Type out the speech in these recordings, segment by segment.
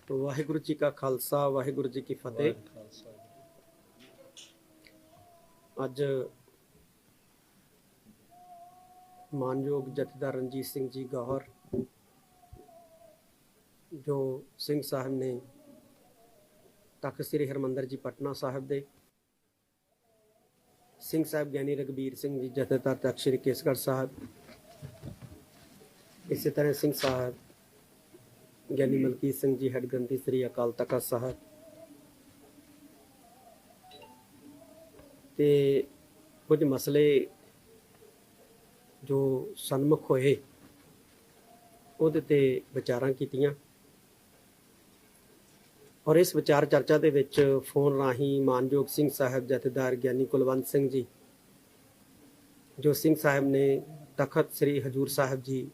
ਵਾਹਿਗੁਰੂ ਜੀ ਕਾ ਖਾਲਸਾ ਵਾਹਿਗੁਰੂ ਜੀ ਕੀ ਫਤਿਹ। ਅੱਜ ਮਾਨਯੋਗ ਜਥੇਦਾਰ ਰਣਜੀਤ ਸਿੰਘ ਜੀ ਗੌਹਰ ਜੋ ਸਿੰਘ ਸਾਹਿਬ ਨੇ ਤਖਤ ਸ੍ਰੀ ਹਰਿਮੰਦਰ ਜੀ ਪਟਨਾ ਸਾਹਿਬ ਦੇ, ਸਿੰਘ ਸਾਹਿਬ ਗਿਆਨੀ ਰਘਬੀਰ ਸਿੰਘ ਜੀ ਜਥੇਦਾਰ ਤਖਤ ਸ੍ਰੀ ਕੇਸਗੜ੍ਹ ਸਾਹਿਬ, ਇਸੇ ਤਰ੍ਹਾਂ ਸਿੰਘ ਸਾਹਿਬ ਗਿਆਨੀ ਮਲਕੀਤ ਸਿੰਘ ਜੀ ਹੈਡ ਗ੍ਰੰਥੀ ਸ੍ਰੀ ਅਕਾਲ ਤਖਤ ਸਾਹਿਬ ਤੇ ਕੁਝ ਮਸਲੇ ਜੋ ਸਨਮੁਖ ਹੋਏ ਉਹਦੇ ਤੇ ਵਿਚਾਰਾਂ ਕੀਤੀਆਂ। ਔਰ ਇਸ ਵਿਚਾਰ ਚਰਚਾ ਦੇ ਵਿੱਚ ਫੋਨ ਰਾਹੀਂ ਮਾਨਯੋਗ ਸਿੰਘ ਸਾਹਿਬ ਜਥੇਦਾਰ ਗਿਆਨੀ ਕੁਲਵੰਤ ਸਿੰਘ ਜੀ ਜੋ ਸਿੰਘ ਸਾਹਿਬ ਨੇ ਤਖਤ ਸ੍ਰੀ ਹਜ਼ੂਰ ਸਾਹਿਬ ਜੀ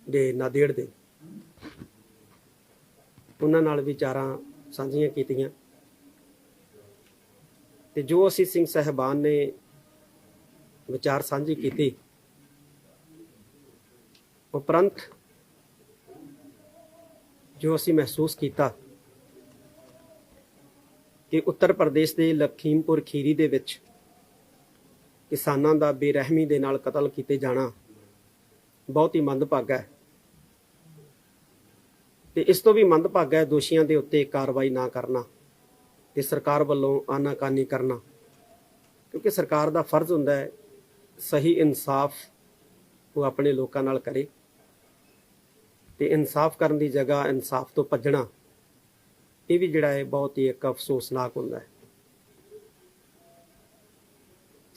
ਦੇ ਨਾਂਦੇੜ ਦੇ, ਉਹਨਾਂ ਨਾਲ ਵਿਚਾਰਾਂ ਸਾਂਝੀਆਂ ਕੀਤੀਆਂ ਤੇ ਜੋ ਅਸੀਂ ਸਿੰਘ ਸਾਹਿਬਾਨ ਨੇ ਵਿਚਾਰ ਸਾਂਝੀ ਕੀਤੀ ਉਪਰੰਤ ਜੋ ਅਸੀਂ ਮਹਿਸੂਸ ਕੀਤਾ ਕਿ ਉੱਤਰ ਪ੍ਰਦੇਸ਼ ਦੇ ਲਖੀਮਪੁਰ ਖੀਰੀ ਦੇ ਵਿੱਚ ਕਿਸਾਨਾਂ ਦਾ ਬੇਰਹਿਮੀ ਦੇ ਨਾਲ ਕਤਲ ਕੀਤੇ ਜਾਣਾ ਬਹੁਤ ਹੀ ਮੰਦਭਾਗਾ ਹੈ ਤੇ ਇਸ ਤੋਂ ਵੀ ਮੰਦਭਾਗਾ ਹੈ ਦੋਸ਼ੀਆਂ ਦੇ ਉੱਤੇ ਕਾਰਵਾਈ ਨਾ ਕਰਨਾ ਤੇ ਸਰਕਾਰ ਵੱਲੋਂ ਆਨਾਕਾਨੀ ਕਰਨਾ, ਕਿਉਂਕਿ ਸਰਕਾਰ ਦਾ ਫਰਜ਼ ਹੁੰਦਾ ਹੈ ਸਹੀ ਇਨਸਾਫ ਉਹ ਆਪਣੇ ਲੋਕਾਂ ਨਾਲ ਕਰੇ ਤੇ ਇਨਸਾਫ ਕਰਨ ਦੀ ਜਗ੍ਹਾ ਇਨਸਾਫ ਤੋਂ ਭੱਜਣਾ ਇਹ ਵੀ ਜਿਹੜਾ ਹੈ ਬਹੁਤ ਹੀ ਇੱਕ ਅਫਸੋਸਨਾਕ ਹੁੰਦਾ ਹੈ।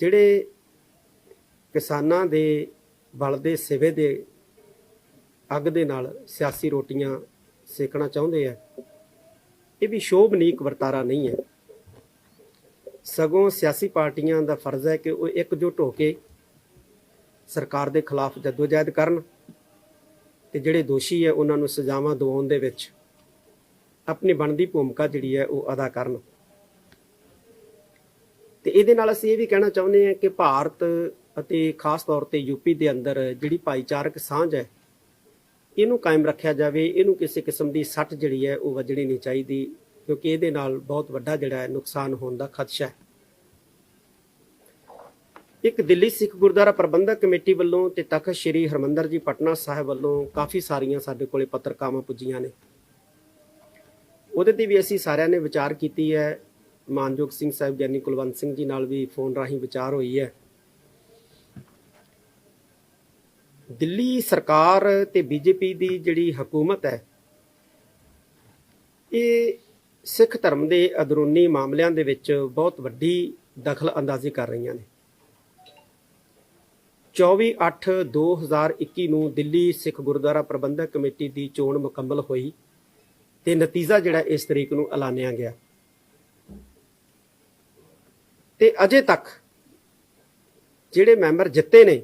ਜਿਹੜੇ ਕਿਸਾਨਾਂ ਦੇ ਬਲਦੇ ਸਿਵੇ ਦੇ ਅੱਗ ਦੇ ਨਾਲ ਸਿਆਸੀ ਰੋਟੀਆਂ ਸੇਕਣਾ ਚਾਹੁੰਦੇ ਆ, ਇਹ ਵੀ ਸ਼ੋਭਨੀਕ ਵਰਤਾਰਾ ਨਹੀਂ ਹੈ। ਸਗੋਂ ਸਿਆਸੀ ਪਾਰਟੀਆਂ ਦਾ ਫਰਜ਼ ਹੈ ਕਿ ਉਹ ਇਕਜੁੱਟ ਹੋ ਕੇ ਸਰਕਾਰ ਦੇ ਖਿਲਾਫ ਜਦੋਜਹਿਦ ਕਰਨ ਤੇ ਜਿਹੜੇ ਦੋਸ਼ੀ ਹੈ ਉਹਨਾਂ ਨੂੰ ਸਜ਼ਾਵਾਂ ਦਿਵਾਉਣ ਦੇ ਵਿੱਚ ਆਪਣੀ ਬਣਦੀ ਭੂਮਿਕਾ ਜਿਹੜੀ ਹੈ ਉਹ ਅਦਾ ਕਰਨ। ਤੇ ਇਹਦੇ ਨਾਲ ਅਸੀਂ ਇਹ ਵੀ ਕਹਿਣਾ ਚਾਹੁੰਦੇ ਹਾਂ ਕਿ ਭਾਰਤ ਅਤੇ ਖਾਸ ਤੌਰ ਤੇ ਯੂਪੀ ਦੇ ਅੰਦਰ ਜਿਹੜੀ ਭਾਈਚਾਰਕ ਸਾਂਝ ਹੈ ਇਹਨੂੰ ਕਾਇਮ ਰੱਖਿਆ ਜਾਵੇ। ਇਹਨੂੰ ਕਿਸੇ ਕਿਸਮ ਦੀ ਸੱਟ ਜਿਹੜੀ ਹੈ ਉਹ ਵੱਜਣੀ ਨਹੀਂ ਚਾਹੀਦੀ, ਕਿਉਂਕਿ ਇਹਦੇ ਨਾਲ ਬਹੁਤ ਵੱਡਾ ਜਿਹੜਾ ਹੈ ਨੁਕਸਾਨ ਹੋਣ ਦਾ ਖਦਸ਼ਾ ਹੈ। ਇੱਕ ਦਿੱਲੀ ਸਿੱਖ ਗੁਰਦੁਆਰਾ ਪ੍ਰਬੰਧਕ ਕਮੇਟੀ ਵੱਲੋਂ ਤੇ ਤਖਤ ਸ੍ਰੀ ਹਰਿਮੰਦਰ ਜੀ ਪਟਨਾ ਸਾਹਿਬ ਵੱਲੋਂ ਕਾਫੀ ਸਾਰੀਆਂ ਸਾਡੇ ਕੋਲੇ ਪੱਤਰਕਾਵਾਂ ਪੁੱਜੀਆਂ ਨੇ, ਉਹਦੇ ਤੇ ਵੀ ਅਸੀਂ ਸਾਰਿਆਂ ਨੇ ਵਿਚਾਰ ਕੀਤੀ ਹੈ। ਮਾਨਯੋਗ ਸਿੰਘ ਸਾਹਿਬ ਗਿਆਨੀ ਕੁਲਵੰਤ ਸਿੰਘ ਜੀ ਨਾਲ ਵੀ ਫੋਨ ਰਾਹੀਂ ਵਿਚਾਰ ਹੋਈ ਹੈ। ਦਿੱਲੀ ਸਰਕਾਰ ਤੇ ਬੀਜੇਪੀ ਦੀ ਜਿਹੜੀ ਹਕੂਮਤ ਹੈ ਇਹ ਸਿੱਖ ਧਰਮ ਦੇ ਅੰਦਰੂਨੀ ਮਾਮਲਿਆਂ ਦੇ ਵਿੱਚ ਬਹੁਤ ਵੱਡੀ ਦਖਲ ਅੰਦਾਜ਼ੀ ਕਰ ਰਹੀਆਂ ਨੇ। 24/8/2021 ਨੂੰ ਦਿੱਲੀ ਸਿੱਖ ਗੁਰਦੁਆਰਾ ਪ੍ਰਬੰਧਕ ਕਮੇਟੀ ਦੀ ਚੋਣ ਮੁਕੰਮਲ ਹੋਈ ਤੇ ਨਤੀਜਾ ਜਿਹੜਾ ਇਸ ਤਰੀਕ ਨੂੰ ਐਲਾਨਿਆ ਗਿਆ ਤੇ ਅਜੇ ਤੱਕ ਜਿਹੜੇ ਮੈਂਬਰ ਜਿੱਤੇ ਨੇ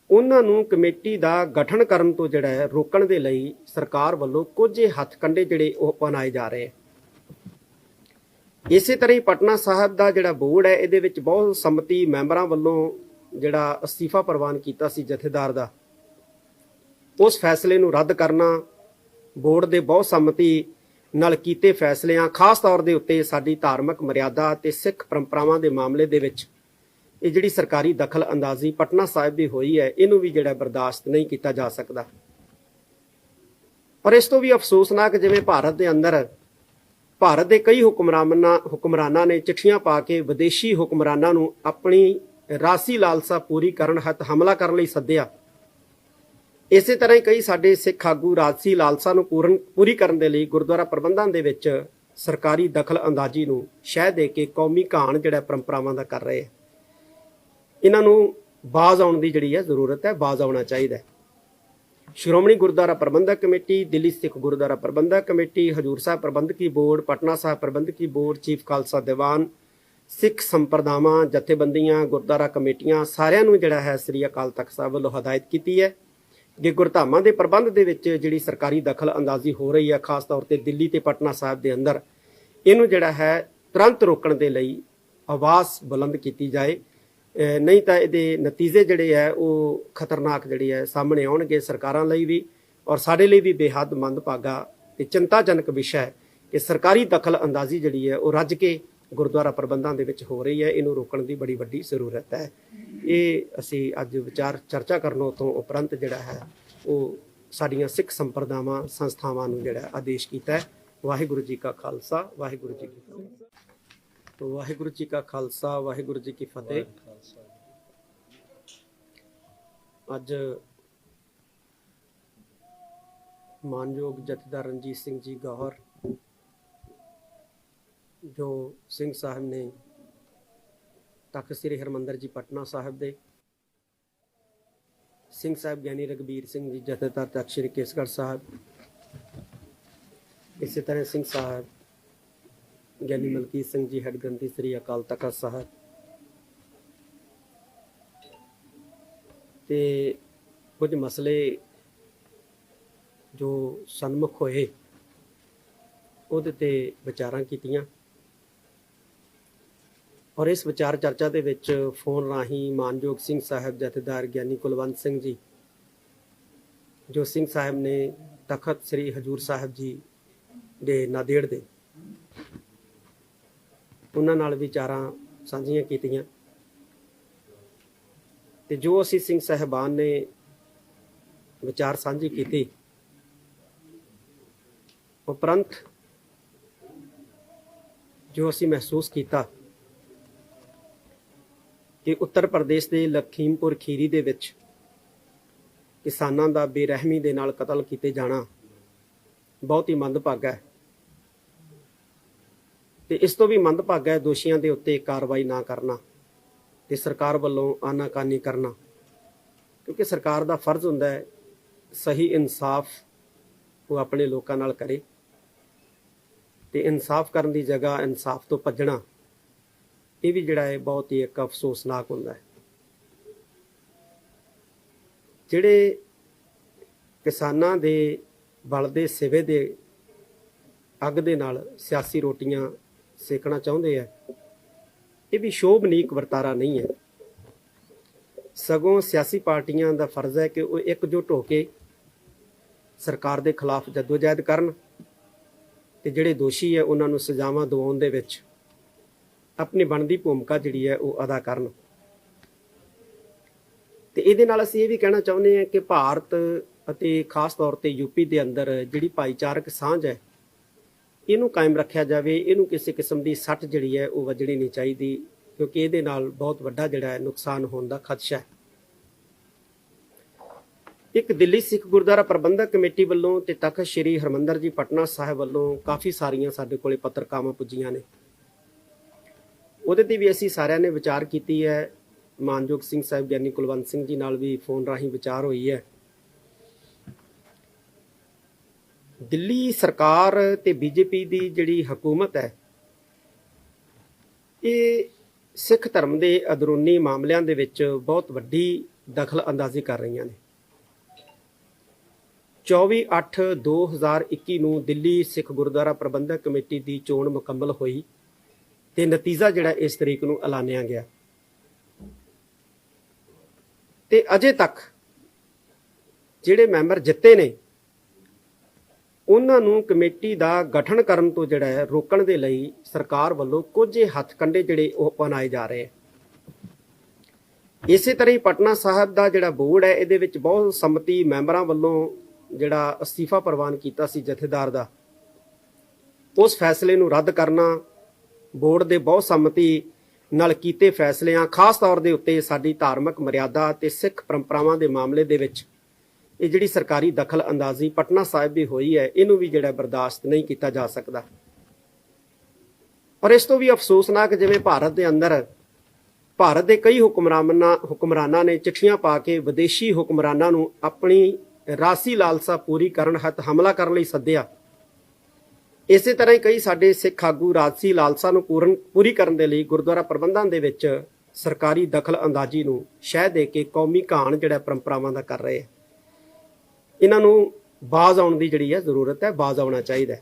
ਉਹਨਾਂ ਨੂੰ ਕਮੇਟੀ ਦਾ ਗਠਨ ਕਰਨ ਤੋਂ ਜਿਹੜਾ ਹੈ ਰੋਕਣ ਦੇ ਲਈ ਸਰਕਾਰ ਵੱਲੋਂ ਕੁਝ ਹੱਥਕੰਡੇ ਜਿਹੜੇ ਉਹ ਅਪਣਾਏ ਜਾ ਰਹੇ। ਇਸੇ ਤਰ੍ਹਾਂ ਹੀ ਪਟਨਾ ਸਾਹਿਬ ਦਾ ਜਿਹੜਾ ਬੋਰਡ ਹੈ ਇਹਦੇ ਵਿੱਚ ਬਹੁਤ ਸੰਮਤੀ ਮੈਂਬਰਾਂ ਵੱਲੋਂ ਜਿਹੜਾ ਅਸਤੀਫਾ ਪ੍ਰਵਾਨ ਕੀਤਾ ਸੀ ਜਥੇਦਾਰ ਦਾ, ਉਸ ਫੈਸਲੇ ਨੂੰ ਰੱਦ ਕਰਨਾ, ਬੋਰਡ ਦੇ ਬਹੁਤ ਸੰਮਤੀ ਨਾਲ ਕੀਤੇ ਫੈਸਲਿਆਂ ਖਾਸ ਤੌਰ ਦੇ ਉੱਤੇ ਸਾਡੀ ਧਾਰਮਿਕ ਮਰਿਆਦਾ ਤੇ ਸਿੱਖ ਪਰੰਪਰਾਵਾਂ ਦੇ ਮਾਮਲੇ ਦੇ ਵਿੱਚ ਇਹ ਜਿਹੜੀ ਸਰਕਾਰੀ ਦਖਲ ਅੰਦਾਜ਼ੀ ਪਟਨਾ ਸਾਹਿਬ ਦੀ ਹੋਈ ਹੈ ਇਹਨੂੰ ਵੀ ਜਿਹੜਾ ਬਰਦਾਸ਼ਤ ਨਹੀਂ ਕੀਤਾ ਜਾ ਸਕਦਾ। ਪਰ ਇਸ ਤੋਂ ਵੀ ਅਫਸੋਸਨਾਕ ਜਿਵੇਂ ਭਾਰਤ ਦੇ ਅੰਦਰ ਭਾਰਤ ਦੇ ਕਈ ਹੁਕਮਰਾਨਾਂ ਨੇ ਚਿੱਠੀਆਂ ਪਾ ਕੇ ਵਿਦੇਸ਼ੀ ਹੁਕਮਰਾਨਾਂ ਨੂੰ ਆਪਣੀ ਰਾਸੀ ਲਾਲਸਾ ਪੂਰੀ ਕਰਨ ਹਿੱਤ ਹਮਲਾ ਕਰਨ ਲਈ ਸੱਦਿਆ। ਇਸੇ ਤਰ੍ਹਾਂ ਹੀ ਕਈ ਸਾਡੇ ਸਿੱਖ ਆਗੂ ਰਾਜਸੀ ਲਾਲਸਾ ਨੂੰ ਪੂਰੀ ਕਰਨ ਦੇ ਲਈ ਗੁਰਦੁਆਰਾ ਪ੍ਰਬੰਧਾਂ ਦੇ ਵਿੱਚ ਸਰਕਾਰੀ ਦਖਲ ਅੰਦਾਜ਼ੀ ਨੂੰ ਸ਼ਹਿ ਦੇ ਕੇ ਕੌਮੀ ਘਾਣ ਜਿਹੜਾ ਪਰੰਪਰਾਵਾਂ ਦਾ ਕਰ ਰਹੇ ਹੈ। ਇਹਨਾਂ ਨੂੰ ਬਾਜ਼ ਆਉਣ ਦੀ ਜਿਹੜੀ ਹੈ ਜ਼ਰੂਰਤ ਹੈ, ਬਾਜ਼ ਆਉਣਾ ਚਾਹੀਦਾ ਹੈ। ਸ਼੍ਰੋਮਣੀ ਗੁਰਦੁਆਰਾ ਪ੍ਰਬੰਧਕ ਕਮੇਟੀ, ਦਿੱਲੀ ਸਿੱਖ ਗੁਰਦੁਆਰਾ ਪ੍ਰਬੰਧਕ ਕਮੇਟੀ, ਹਜ਼ੂਰ ਸਾਹਿਬ ਪ੍ਰਬੰਧਕੀ ਬੋਰਡ, ਪਟਨਾ ਸਾਹਿਬ ਪ੍ਰਬੰਧਕੀ ਬੋਰਡ, ਚੀਫ ਖਾਲਸਾ ਦੀਵਾਨ, ਸਿੱਖ ਸੰਪਰਦਾਵਾਂ, ਜਥੇਬੰਦੀਆਂ, ਗੁਰਦੁਆਰਾ ਕਮੇਟੀਆਂ ਸਾਰਿਆਂ ਨੂੰ ਜਿਹੜਾ ਹੈ ਸ੍ਰੀ ਅਕਾਲ ਤਖਤ ਸਾਹਿਬ ਵੱਲੋਂ ਹਦਾਇਤ ਕੀਤੀ ਹੈ ਕਿ ਗੁਰਧਾਮਾਂ ਦੇ ਪ੍ਰਬੰਧ ਦੇ ਵਿੱਚ ਜਿਹੜੀ ਸਰਕਾਰੀ ਦਖਲ ਅੰਦਾਜ਼ੀ ਹੋ ਰਹੀ ਹੈ ਖਾਸ ਤੌਰ ਤੇ ਦਿੱਲੀ ਤੇ ਪਟਨਾ ਸਾਹਿਬ ਦੇ ਅੰਦਰ, ਇਹਨੂੰ ਜਿਹੜਾ ਹੈ ਤੁਰੰਤ ਰੋਕਣ ਦੇ ਲਈ ਆਵਾਜ਼ ਬੁਲੰਦ ਕੀਤੀ ਜਾਏ। नहीं तो ये नतीजे जड़े है वो खतरनाक जड़े है सामने आउणगे सरकारां लई भी और साडे लई भी बेहद मंदभागा ਤੇ ਚਿੰਤਾਜਨਕ ਵਿਸ਼ਾ ਹੈ ਕਿ ਸਰਕਾਰੀ ਦਖਲ ਅੰਦਾਜ਼ੀ ਜਿਹੜੀ ਹੈ ਉਹ ਰੱਜ ਕੇ ਗੁਰਦੁਆਰਾ ਪ੍ਰਬੰਧਾਂ ਦੇ ਵਿੱਚ ਹੋ ਰਹੀ ਹੈ। ਇਹਨੂੰ ਰੋਕਣ ਦੀ ਬੜੀ ਵੱਡੀ ਜ਼ਰੂਰਤ ਹੈ। ਇਹ ਅਸੀਂ ਅੱਜ ਵਿਚਾਰ ਚਰਚਾ ਕਰਨ ਤੋਂ ਉਪਰੰਤ ਜਿਹੜਾ ਹੈ ਉਹ ਸਾਡੀਆਂ ਸਿੱਖ ਸੰਪਰਦਾਵਾਂ ਸੰਸਥਾਵਾਂ ਨੂੰ ਜਿਹੜਾ ਆਦੇਸ਼ ਕੀਤਾ ਹੈ। ਵਾਹਿਗੁਰੂ ਜੀ ਕਾ ਖਾਲਸਾ, ਵਾਹਿਗੁਰੂ ਜੀ ਕੀ ਫਤਿਹ। ਵਾਹਿਗੁਰੂ ਜੀ ਕਾ ਖਾਲਸਾ, ਵਾਹਿਗੁਰੂ ਜੀ ਕੀ ਫਤਿਹ। ਅੱਜ ਮਾਨਯੋਗ ਜਥੇਦਾਰ ਰਣਜੀਤ ਸਿੰਘ ਜੀ ਗੌਹਰ ਜੋ ਸਿੰਘ ਸਾਹਿਬ ਨੇ ਤਖਤ ਸ੍ਰੀ ਹਰਿਮੰਦਰ ਜੀ ਪਟਨਾ ਸਾਹਿਬ ਦੇ, ਸਿੰਘ ਸਾਹਿਬ ਗਿਆਨੀ ਰਘਬੀਰ ਸਿੰਘ ਜੀ ਜਥੇਦਾਰ ਤਖਤ ਸ੍ਰੀ ਕੇਸਗੜ੍ਹ ਸਾਹਿਬ, ਇਸੇ ਤਰ੍ਹਾਂ ਸਿੰਘ ਸਾਹਿਬ ਗਿਆਨੀ ਮਲਕੀਤ ਸਿੰਘ ਜੀ ਹੈਡ ਗ੍ਰੰਥੀ ਸ੍ਰੀ ਅਕਾਲ ਤਖਤ ਸਾਹਿਬ ਤੇ ਕੁਝ ਮਸਲੇ ਜੋ ਸਨਮੁਖ ਹੋਏ ਉਹਦੇ ਤੇ ਵਿਚਾਰਾਂ ਕੀਤੀਆਂ ਔਰ ਇਸ ਵਿਚਾਰ ਚਰਚਾ ਦੇ ਵਿੱਚ ਫੋਨ ਰਾਹੀਂ ਮਾਨਯੋਗ ਸਿੰਘ ਸਾਹਿਬ ਜਥੇਦਾਰ ਗਿਆਨੀ ਕੁਲਵੰਤ ਸਿੰਘ ਜੀ ਜੋ ਸਿੰਘ ਸਾਹਿਬ ਨੇ ਤਖਤ ਸ੍ਰੀ ਹਜੂਰ ਸਾਹਿਬ ਜੀ ਦੇ ਨਾਂਦੇੜ ਦੇ, ਉਹਨਾਂ ਨਾਲ ਵਿਚਾਰਾਂ ਸਾਂਝੀਆਂ ਕੀਤੀਆਂ ਤੇ ਜੋ ਅਸੀਂ ਸਿੰਘ ਸਾਹਿਬਾਨ ਨੇ ਵਿਚਾਰ ਸਾਂਝੀ ਕੀਤੀ ਉਪਰੰਤ ਜੋ ਅਸੀਂ ਮਹਿਸੂਸ ਕੀਤਾ ਕਿ ਉੱਤਰ ਪ੍ਰਦੇਸ਼ ਦੇ ਲਖੀਮਪੁਰ ਖੀਰੀ ਦੇ ਵਿੱਚ ਕਿਸਾਨਾਂ ਦਾ ਬੇਰਹਿਮੀ ਦੇ ਨਾਲ ਕਤਲ ਕੀਤੇ ਜਾਣਾ ਬਹੁਤ ਹੀ ਮੰਦਭਾਗਾ ਹੈ ਤੇ ਇਸ ਤੋਂ ਵੀ ਮੰਦਭਾਗਾ ਹੈ ਦੋਸ਼ੀਆਂ ਦੇ ਉੱਤੇ ਕਾਰਵਾਈ ਨਾ ਕਰਨਾ ਤੇ ਸਰਕਾਰ ਵੱਲੋਂ ਆਨਾਕਾਨੀ ਕਰਨਾ, ਕਿਉਂਕਿ ਸਰਕਾਰ ਦਾ ਫਰਜ਼ ਹੁੰਦਾ ਹੈ ਸਹੀ ਇਨਸਾਫ ਉਹ ਆਪਣੇ ਲੋਕਾਂ ਨਾਲ ਕਰੇ ਤੇ ਇਨਸਾਫ ਕਰਨ ਦੀ ਜਗ੍ਹਾ ਇਨਸਾਫ ਤੋਂ ਭੱਜਣਾ ਇਹ ਵੀ ਜਿਹੜਾ ਹੈ ਬਹੁਤ ਹੀ ਇੱਕ ਅਫਸੋਸਨਾਕ ਹੁੰਦਾ ਹੈ। ਜਿਹੜੇ ਕਿਸਾਨਾਂ ਦੇ ਬਲਦੇ ਸਿਵੇ ਦੇ ਅੱਗ ਦੇ ਨਾਲ ਸਿਆਸੀ ਰੋਟੀਆਂ ਸੇਕਣਾ ਚਾਹੁੰਦੇ ਆ, ਇਹ ਵੀ ਸ਼ੋਭਨੀਕ ਵਰਤਾਰਾ ਨਹੀਂ ਹੈ। ਸਗੋਂ ਸਿਆਸੀ ਪਾਰਟੀਆਂ ਦਾ ਫਰਜ਼ ਹੈ ਕਿ ਉਹ ਇਕਜੁੱਟ ਹੋ ਕੇ ਸਰਕਾਰ ਦੇ ਖਿਲਾਫ ਜਦੋਜਹਿਦ ਕਰਨ ਤੇ ਜਿਹੜੇ ਦੋਸ਼ੀ ਹੈ ਉਹਨਾਂ ਨੂੰ ਸਜ਼ਾਵਾਂ ਦਿਵਾਉਣ ਦੇ ਵਿੱਚ ਆਪਣੀ ਬਣਦੀ ਭੂਮਿਕਾ ਜਿਹੜੀ ਹੈ ਉਹ ਅਦਾ ਕਰਨ। ਤੇ ਇਹਦੇ ਨਾਲ ਅਸੀਂ ਇਹ ਵੀ ਕਹਿਣਾ ਚਾਹੁੰਦੇ ਹਾਂ ਕਿ ਭਾਰਤ ਅਤੇ ਖਾਸ ਤੌਰ ਤੇ ਯੂਪੀ ਦੇ ਅੰਦਰ ਜਿਹੜੀ ਭਾਈਚਾਰਕ ਸਾਂਝ ਹੈ ਇਹਨੂੰ ਕਾਇਮ ਰੱਖਿਆ ਜਾਵੇ। ਇਹਨੂੰ ਕਿਸੇ ਕਿਸਮ ਦੀ ਸੱਟ ਜਿਹੜੀ ਹੈ ਉਹ ਵੱਜਣੀ ਨਹੀਂ ਚਾਹੀਦੀ, ਕਿਉਂਕਿ ਇਹਦੇ ਨਾਲ ਬਹੁਤ ਵੱਡਾ ਜਿਹੜਾ ਹੈ ਨੁਕਸਾਨ ਹੋਣ ਦਾ ਖਦਸ਼ਾ ਹੈ। ਇੱਕ ਦਿੱਲੀ ਸਿੱਖ ਗੁਰਦੁਆਰਾ ਪ੍ਰਬੰਧਕ ਕਮੇਟੀ ਵੱਲੋਂ ਤੇ ਤਖਤ ਸ੍ਰੀ ਹਰਿਮੰਦਰ ਜੀ ਪਟਨਾ ਸਾਹਿਬ ਵੱਲੋਂ ਕਾਫੀ ਸਾਰੀਆਂ ਸਾਡੇ ਕੋਲੇ ਪੱਤਰਕਾਵਾਂ ਪੁੱਜੀਆਂ ਨੇ। ਉਹਦੇ ਤੇ ਵੀ ਅਸੀਂ ਸਾਰਿਆਂ ਨੇ ਵਿਚਾਰ ਕੀਤੀ ਹੈ। ਮਾਨਯੋਗ ਸਿੰਘ ਸਾਹਿਬ ਗਿਆਨੀ ਕੁਲਵੰਤ ਸਿੰਘ ਜੀ ਨਾਲ ਵੀ ਫੋਨ ਰਾਹੀਂ ਵਿਚਾਰ ਹੋਈ ਹੈ। ਦਿੱਲੀ ਸਰਕਾਰ ਤੇ ਬੀਜੇਪੀ ਦੀ ਜਿਹੜੀ ਹਕੂਮਤ ਹੈ ਇਹ ਸਿੱਖ ਧਰਮ ਦੇ ਅੰਦਰੂਨੀ ਮਾਮਲਿਆਂ ਦੇ ਵਿੱਚ ਬਹੁਤ ਵੱਡੀ ਦਖਲ ਅੰਦਾਜ਼ੀ ਕਰ ਰਹੀਆਂ ਨੇ। 24/8/2021 ਨੂੰ ਦਿੱਲੀ ਸਿੱਖ ਗੁਰਦੁਆਰਾ ਪ੍ਰਬੰਧਕ ਕਮੇਟੀ ਦੀ ਚੋਣ ਮੁਕੰਮਲ ਹੋਈ ਤੇ ਨਤੀਜਾ ਜਿਹੜਾ ਇਸ ਤਰੀਕ ਨੂੰ ਐਲਾਨਿਆ ਗਿਆ ਤੇ ਅਜੇ ਤੱਕ ਜਿਹੜੇ ਮੈਂਬਰ ਜਿੱਤੇ ਨੇ ਉਹਨਾਂ ਨੂੰ ਕਮੇਟੀ ਦਾ ਗਠਨ ਕਰਨ ਤੋਂ ਜਿਹੜਾ ਹੈ ਰੋਕਣ ਦੇ ਲਈ ਸਰਕਾਰ ਵੱਲੋਂ ਕੁਝ ਹੱਥਕੰਡੇ ਜਿਹੜੇ ਉਹ ਅਪਣਾਏ ਜਾ ਰਹੇ ਹੈ। ਇਸੇ ਤਰ੍ਹਾਂ ਹੀ ਪਟਨਾ ਸਾਹਿਬ ਦਾ ਜਿਹੜਾ ਬੋਰਡ ਹੈ ਇਹਦੇ ਵਿੱਚ ਬਹੁਤ ਸੰਮਤੀ ਮੈਂਬਰਾਂ ਵੱਲੋਂ ਜਿਹੜਾ ਅਸਤੀਫਾ ਪ੍ਰਵਾਨ ਕੀਤਾ ਸੀ ਜਥੇਦਾਰ ਦਾ, ਉਸ ਫੈਸਲੇ ਨੂੰ ਰੱਦ ਕਰਨਾ, ਬੋਰਡ ਦੇ ਬਹੁਤ ਸੰਮਤੀ ਨਾਲ ਕੀਤੇ ਫੈਸਲਿਆਂ ਖਾਸ ਤੌਰ ਦੇ ਉੱਤੇ ਸਾਡੀ ਧਾਰਮਿਕ ਮਰਿਆਦਾ ਤੇ ਸਿੱਖ ਪਰੰਪਰਾਵਾਂ ਦੇ ਮਾਮਲੇ ਦੇ ਵਿੱਚ ਇਹ ਜਿਹੜੀ ਸਰਕਾਰੀ ਦਖਲ ਅੰਦਾਜ਼ੀ ਪਟਨਾ ਸਾਹਿਬ ਦੀ ਹੋਈ ਹੈ ਇਹਨੂੰ ਵੀ ਜਿਹੜਾ ਬਰਦਾਸ਼ਤ ਨਹੀਂ ਕੀਤਾ ਜਾ ਸਕਦਾ। ਔਰ ਇਸ ਤੋਂ ਵੀ ਅਫਸੋਸਨਾਕ ਜਿਵੇਂ ਭਾਰਤ ਦੇ ਅੰਦਰ ਭਾਰਤ ਦੇ ਕਈ ਹੁਕਮਰਾਨਾਂ ਨੇ ਚਿੱਠੀਆਂ ਪਾ ਕੇ ਵਿਦੇਸ਼ੀ ਹੁਕਮਰਾਨਾਂ ਨੂੰ ਆਪਣੀ ਰਾਸੀ ਲਾਲਸਾ ਪੂਰੀ ਕਰਨ ਹਿੱਤ ਹਮਲਾ ਕਰਨ ਲਈ ਸੱਦਿਆ। ਇਸੇ ਤਰ੍ਹਾਂ ਹੀ ਕਈ ਸਾਡੇ ਸਿੱਖ ਆਗੂ ਰਾਜਸੀ ਲਾਲਸਾ ਨੂੰ ਪੂਰੀ ਕਰਨ ਦੇ ਲਈ ਗੁਰਦੁਆਰਾ ਪ੍ਰਬੰਧਾਂ ਦੇ ਵਿੱਚ ਸਰਕਾਰੀ ਦਖਲ ਅੰਦਾਜ਼ੀ ਨੂੰ ਸ਼ਹਿ ਦੇ ਕੇ ਕੌਮੀ ਘਾਣ ਜਿਹੜਾ ਪਰੰਪਰਾਵਾਂ ਦਾ ਕਰ ਰਹੇ ਹੈ। ਇਹਨਾਂ ਨੂੰ ਬਾਜ਼ ਆਉਣ ਦੀ ਜਿਹੜੀ ਹੈ ਜ਼ਰੂਰਤ ਹੈ, ਬਾਜ਼ ਆਉਣਾ ਚਾਹੀਦਾ ਹੈ।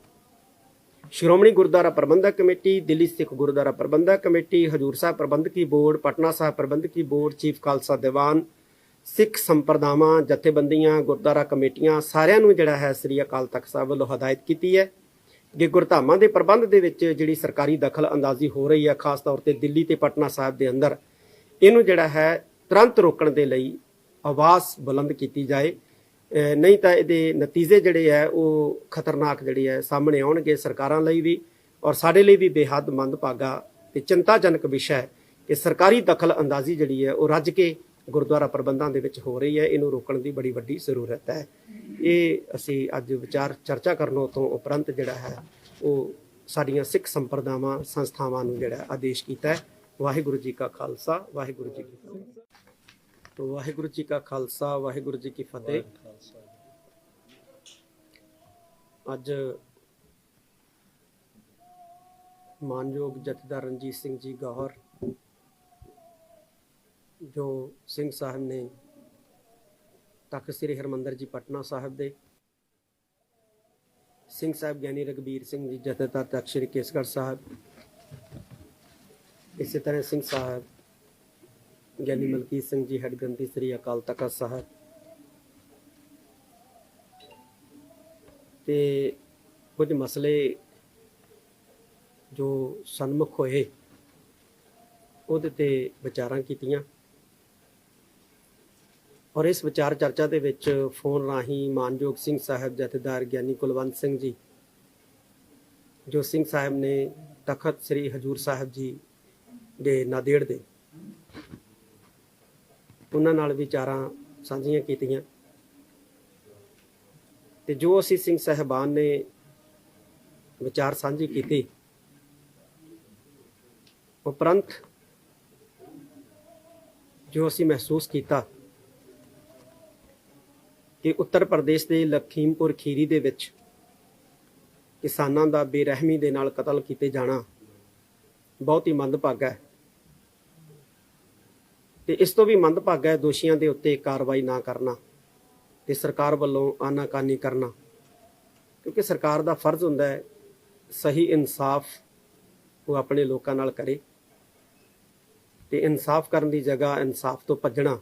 ਸ਼੍ਰੋਮਣੀ ਗੁਰਦੁਆਰਾ ਪ੍ਰਬੰਧਕ ਕਮੇਟੀ, ਦਿੱਲੀ ਸਿੱਖ ਗੁਰਦੁਆਰਾ ਪ੍ਰਬੰਧਕ ਕਮੇਟੀ, ਹਜੂਰ ਸਾਹਿਬ ਪ੍ਰਬੰਧਕੀ ਬੋਰਡ, ਪਟਨਾ ਸਾਹਿਬ ਪ੍ਰਬੰਧਕੀ ਬੋਰਡ, ਚੀਫ ਖਾਲਸਾ ਦੀਵਾਨ, ਸਿੱਖ ਸੰਪਰਦਾਵਾਂ, ਜਥੇਬੰਦੀਆਂ, ਗੁਰਦੁਆਰਾ ਕਮੇਟੀਆਂ ਸਾਰਿਆਂ ਨੂੰ ਜਿਹੜਾ ਹੈ ਸ੍ਰੀ ਅਕਾਲ ਤਖਤ ਸਾਹਿਬ ਵੱਲੋਂ ਹਦਾਇਤ ਕੀਤੀ ਹੈ ਕਿ ਗੁਰਧਾਮਾਂ ਦੇ ਪ੍ਰਬੰਧ ਦੇ ਵਿੱਚ ਜਿਹੜੀ ਸਰਕਾਰੀ ਦਖਲ ਅੰਦਾਜ਼ੀ ਹੋ ਰਹੀ ਹੈ, ਖਾਸ ਤੌਰ ਤੇ ਦਿੱਲੀ ਤੇ ਪਟਨਾ ਸਾਹਿਬ ਦੇ ਅੰਦਰ, ਇਹਨੂੰ ਜਿਹੜਾ ਹੈ ਤੁਰੰਤ ਰੋਕਣ ਦੇ ਲਈ ਆਵਾਜ਼ ਬੁਲੰਦ ਕੀਤੀ ਜਾਏ। ਨਹੀਂ ਤਾਂ ਇਹਦੇ ਨਤੀਜੇ ਜਿਹੜੇ ਹੈ ਉਹ ਖਤਰਨਾਕ ਜਿਹੜੇ ਹੈ ਸਾਹਮਣੇ ਆਉਣਗੇ, ਸਰਕਾਰਾਂ ਲਈ ਵੀ ਔਰ ਸਾਡੇ ਲਈ ਵੀ ਬੇਹੱਦ ਮੰਦਭਾਗਾ ਤੇ ਚਿੰਤਾਜਨਕ ਵਿਸ਼ਾ ਹੈ ਕਿ ਸਰਕਾਰੀ ਦਖਲ ਅੰਦਾਜ਼ੀ ਜਿਹੜੀ ਹੈ ਉਹ ਰੱਜ ਕੇ ਗੁਰਦੁਆਰਾ ਪ੍ਰਬੰਧਾਂ ਦੇ ਵਿੱਚ ਹੋ ਰਹੀ ਹੈ। ਇਹਨੂੰ ਰੋਕਣ ਦੀ ਬੜੀ ਵੱਡੀ ਜ਼ਰੂਰਤ ਹੈ। ਇਹ ਅਸੀਂ ਅੱਜ ਵਿਚਾਰ ਚਰਚਾ ਕਰਨ ਤੋਂ ਉਪਰੰਤ ਜਿਹੜਾ ਹੈ ਉਹ ਸਾਡੀਆਂ ਸਿੱਖ ਸੰਪਰਦਾਵਾਂ ਸੰਸਥਾਵਾਂ ਨੂੰ ਜਿਹੜਾ ਆਦੇਸ਼ ਕੀਤਾ ਹੈ। ਵਾਹਿਗੁਰੂ ਜੀ ਕਾ ਖਾਲਸਾ, ਵਾਹਿਗੁਰੂ ਜੀ ਕੀ ਫਤਿਹ। ਵਾਹਿਗੁਰੂ ਜੀ ਕਾ ਖਾਲਸਾ, ਵਾਹਿਗੁਰੂ ਜੀ ਕੀ ਫਤਿਹ। ਅੱਜ ਮਾਨਯੋਗ ਜਥੇਦਾਰ ਰਣਜੀਤ ਸਿੰਘ ਜੀ ਗੌਹਰ ਜੋ ਸਿੰਘ ਸਾਹਿਬ ਨੇ ਤਖਤ ਸ੍ਰੀ ਹਰਿਮੰਦਰ ਜੀ ਪਟਨਾ ਸਾਹਿਬ ਦੇ, ਸਿੰਘ ਸਾਹਿਬ ਗਿਆਨੀ ਰਘਬੀਰ ਸਿੰਘ ਜੀ ਜਥੇਦਾਰ ਤਖਤ ਸ੍ਰੀ ਕੇਸਗੜ੍ਹ ਸਾਹਿਬ, ਇਸੇ ਤਰ੍ਹਾਂ ਸਿੰਘ ਸਾਹਿਬ ਗਿਆਨੀ ਮਲਕੀਤ ਸਿੰਘ ਜੀ ਹੈਡ ਗ੍ਰੰਥੀ ਸ੍ਰੀ ਅਕਾਲ ਤਖਤ ਸਾਹਿਬ ਤੇ ਕੁਝ ਮਸਲੇ ਜੋ ਸਨਮੁਖ ਹੋਏ ਉਹਦੇ ਤੇ ਵਿਚਾਰਾਂ ਕੀਤੀਆਂ ਔਰ ਇਸ ਵਿਚਾਰ ਚਰਚਾ ਦੇ ਵਿੱਚ ਫੋਨ ਰਾਹੀਂ ਮਾਨਯੋਗ ਸਿੰਘ ਸਾਹਿਬ ਜਥੇਦਾਰ ਗਿਆਨੀ ਕੁਲਵੰਤ ਸਿੰਘ ਜੀ ਜੋ ਸਿੰਘ ਸਾਹਿਬ ਨੇ ਤਖਤ ਸ੍ਰੀ ਹਜੂਰ ਸਾਹਿਬ ਜੀ ਦੇ ਨਾਂਦੇੜ ਦੇ, ਉਹਨਾਂ ਨਾਲ ਵਿਚਾਰਾਂ ਸਾਂਝੀਆਂ ਕੀਤੀਆਂ ਤੇ ਜੋ ਅਸੀਂ ਸਿੰਘ ਸਾਹਿਬਾਨ ਨੇ ਵਿਚਾਰ ਸਾਂਝੀ ਕੀਤੀ ਉਪਰੰਤ ਜੋ ਅਸੀਂ ਮਹਿਸੂਸ ਕੀਤਾ ਕਿ ਉੱਤਰ ਪ੍ਰਦੇਸ਼ ਦੇ ਲਖੀਮਪੁਰ ਖੀਰੀ ਦੇ ਵਿੱਚ ਕਿਸਾਨਾਂ ਦਾ ਬੇਰਹਿਮੀ ਦੇ ਨਾਲ ਕਤਲ ਕੀਤੇ ਜਾਣਾ ਬਹੁਤ ਹੀ ਮੰਦਭਾਗਾ ਹੈ ਤੇ ਇਸ ਤੋਂ ਵੀ ਮੰਦਭਾਗਾ ਹੈ ਦੋਸ਼ੀਆਂ ਦੇ ਉੱਤੇ ਕਾਰਵਾਈ ਨਾ ਕਰਨਾ ਤੇ ਸਰਕਾਰ ਵੱਲੋਂ ਆਨਾਕਾਨੀ ਕਰਨਾ, ਕਿਉਂਕਿ ਸਰਕਾਰ ਦਾ ਫਰਜ਼ ਹੁੰਦਾ ਹੈ ਸਹੀ ਇਨਸਾਫ ਉਹ ਆਪਣੇ ਲੋਕਾਂ ਨਾਲ ਕਰੇ ਤੇ ਇਨਸਾਫ ਕਰਨ ਦੀ ਜਗ੍ਹਾ ਇਨਸਾਫ ਤੋਂ ਭੱਜਣਾ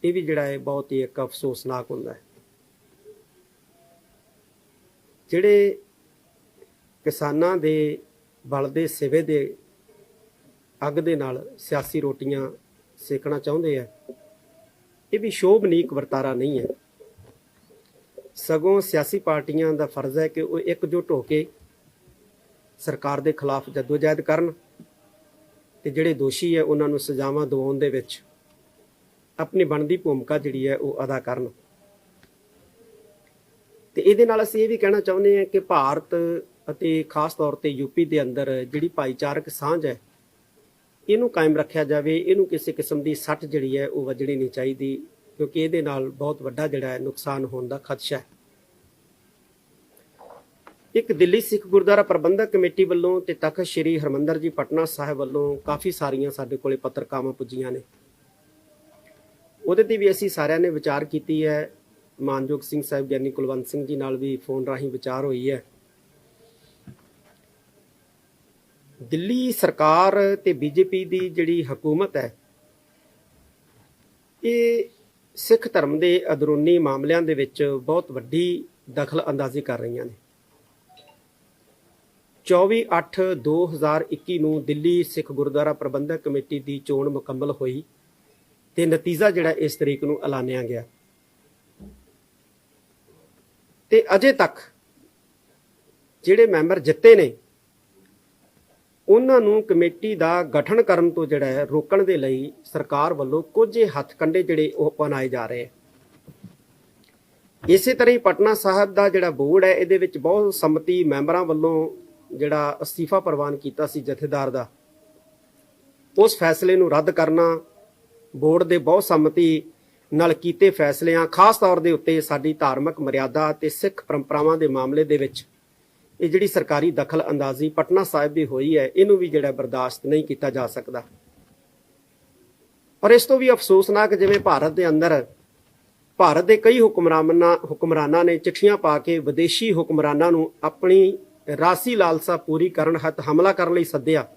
ਇਹ ਵੀ ਜਿਹੜਾ ਹੈ ਬਹੁਤ ਹੀ ਇੱਕ ਅਫਸੋਸਨਾਕ ਹੁੰਦਾ ਹੈ। ਜਿਹੜੇ ਕਿਸਾਨਾਂ ਦੇ ਬਲਦੇ ਸਿਵੇ ਦੇ ਅੱਗ ਦੇ ਨਾਲ ਸਿਆਸੀ ਰੋਟੀਆਂ ਸੇਕਣਾ ਚਾਹੁੰਦੇ ਆ, ਇਹ ਵੀ ਸ਼ੋਭਨੀਕ ਵਰਤਾਰਾ ਨਹੀਂ ਹੈ। ਸਗੋਂ ਸਿਆਸੀ ਪਾਰਟੀਆਂ ਦਾ ਫਰਜ਼ ਹੈ ਕਿ ਉਹ ਇਕਜੁੱਟ ਹੋ ਕੇ ਸਰਕਾਰ ਦੇ ਖਿਲਾਫ ਜਦੋਜਹਿਦ ਕਰਨ ਤੇ ਜਿਹੜੇ ਦੋਸ਼ੀ ਹੈ ਉਹਨਾਂ ਨੂੰ ਸਜ਼ਾਵਾਂ ਦਿਵਾਉਣ ਦੇ ਵਿੱਚ ਆਪਣੀ ਬਣਦੀ ਭੂਮਿਕਾ ਜਿਹੜੀ ਹੈ ਉਹ ਅਦਾ ਕਰਨ। ਤੇ ਇਹਦੇ ਨਾਲ ਅਸੀਂ ਇਹ ਵੀ ਕਹਿਣਾ ਚਾਹੁੰਦੇ ਹਾਂ ਕਿ ਭਾਰਤ ਅਤੇ ਖਾਸ ਤੌਰ ਤੇ ਯੂਪੀ ਦੇ ਅੰਦਰ ਜਿਹੜੀ ਭਾਈਚਾਰਕ ਸਾਂਝ ਹੈ ਇਹਨੂੰ ਕਾਇਮ ਰੱਖਿਆ ਜਾਵੇ। ਇਹਨੂੰ ਕਿਸੇ ਕਿਸਮ ਦੀ ਸੱਟ ਜਿਹੜੀ ਹੈ ਉਹ ਵੱਜਣੀ ਨਹੀਂ ਚਾਹੀਦੀ, ਕਿਉਂਕਿ ਇਹਦੇ ਨਾਲ ਬਹੁਤ ਵੱਡਾ ਜਿਹੜਾ ਹੈ ਨੁਕਸਾਨ ਹੋਣ ਦਾ ਖਦਸ਼ਾ ਹੈ। ਇੱਕ ਦਿੱਲੀ ਸਿੱਖ ਗੁਰਦੁਆਰਾ ਪ੍ਰਬੰਧਕ ਕਮੇਟੀ ਵੱਲੋਂ ਤੇ ਤਖਤ ਸ੍ਰੀ ਹਰਿਮੰਦਰ ਜੀ ਪਟਨਾ ਸਾਹਿਬ ਵੱਲੋਂ ਕਾਫੀ ਸਾਰੀਆਂ ਸਾਡੇ ਕੋਲੇ ਪੱਤਰਕਾਵਾਂ ਪੁੱਜੀਆਂ ਨੇ, ਉਹਦੇ ਤੇ ਵੀ ਅਸੀਂ ਸਾਰਿਆਂ ਨੇ ਵਿਚਾਰ ਕੀਤੀ ਹੈ। ਮਾਨਯੋਗ ਸਿੰਘ ਸਾਹਿਬ ਗਿਆਨੀ ਕੁਲਵੰਤ ਸਿੰਘ ਜੀ ਨਾਲ ਵੀ ਫੋਨ ਰਾਹੀਂ ਵਿਚਾਰ ਹੋਈ ਹੈ। ਦਿੱਲੀ ਸਰਕਾਰ ਤੇ ਬੀਜੇਪੀ ਦੀ ਜਿਹੜੀ ਹਕੂਮਤ ਹੈ ਇਹ ਸਿੱਖ ਧਰਮ ਦੇ ਅੰਦਰੂਨੀ ਮਾਮਲਿਆਂ ਦੇ ਵਿੱਚ ਬਹੁਤ ਵੱਡੀ ਦਖਲ ਅੰਦਾਜ਼ੀ ਕਰ ਰਹੀਆਂ ਨੇ। 24/8/2021 ਨੂੰ ਦਿੱਲੀ ਸਿੱਖ ਗੁਰਦੁਆਰਾ ਪ੍ਰਬੰਧਕ ਕਮੇਟੀ ਦੀ ਚੋਣ ਮੁਕੰਮਲ ਹੋਈ ਤੇ ਨਤੀਜਾ ਜਿਹੜਾ ਇਸ ਤਰੀਕ ਨੂੰ ਐਲਾਨਿਆ ਗਿਆ ਤੇ ਅਜੇ ਤੱਕ ਜਿਹੜੇ ਮੈਂਬਰ ਜਿੱਤੇ ਨੇ ਉਹਨਾਂ ਨੂੰ ਕਮੇਟੀ ਦਾ ਗਠਨ ਕਰਨ ਤੋਂ ਜਿਹੜਾ ਹੈ ਰੋਕਣ ਦੇ ਲਈ ਸਰਕਾਰ ਵੱਲੋਂ ਕੁਝ ਹੱਥਕੰਡੇ ਜਿਹੜੇ ਉਹ ਅਪਣਾਏ ਜਾ ਰਹੇ। ਇਸੇ ਤਰ੍ਹਾਂ ਹੀ ਪਟਨਾ ਸਾਹਿਬ ਦਾ ਜਿਹੜਾ ਬੋਰਡ ਹੈ ਇਹਦੇ ਵਿੱਚ ਬਹੁਤ ਸੰਮਤੀ ਮੈਂਬਰਾਂ ਵੱਲੋਂ ਜਿਹੜਾ ਅਸਤੀਫਾ ਪ੍ਰਵਾਨ ਕੀਤਾ ਸੀ ਜਥੇਦਾਰ ਦਾ, ਉਸ ਫੈਸਲੇ ਨੂੰ ਰੱਦ ਕਰਨਾ, ਬੋਰਡ ਦੇ ਬਹੁਤ ਸੰਮਤੀ ਨਾਲ ਕੀਤੇ ਫੈਸਲਿਆਂ ਖਾਸ ਤੌਰ ਦੇ ਉੱਤੇ ਸਾਡੀ ਧਾਰਮਿਕ ਮਰਿਆਦਾ ਤੇ ਸਿੱਖ ਪਰੰਪਰਾਵਾਂ ਦੇ ਮਾਮਲੇ ਦੇ ਵਿੱਚ ਇਹ ਜਿਹੜੀ ਸਰਕਾਰੀ ਦਖਲ ਅੰਦਾਜ਼ੀ ਪਟਨਾ ਸਾਹਿਬ ਦੀ ਹੋਈ ਹੈ ਇਹਨੂੰ ਵੀ ਜਿਹੜਾ ਬਰਦਾਸ਼ਤ ਨਹੀਂ ਕੀਤਾ ਜਾ ਸਕਦਾ। ਔਰ ਇਸ ਤੋਂ ਵੀ ਅਫਸੋਸਨਾਕ ਜਿਵੇਂ ਭਾਰਤ ਦੇ ਅੰਦਰ ਭਾਰਤ ਦੇ ਕਈ ਹੁਕਮਰਾਨਾਂ ਨੇ ਚਿੱਠੀਆਂ ਪਾ ਕੇ ਵਿਦੇਸ਼ੀ ਹੁਕਮਰਾਨਾਂ ਨੂੰ ਆਪਣੀ ਰਾਸੀ ਲਾਲਸਾ ਪੂਰੀ ਕਰਨ ਹਿੱਤ ਹਮਲਾ ਕਰਨ ਲਈ ਸੱਦਿਆ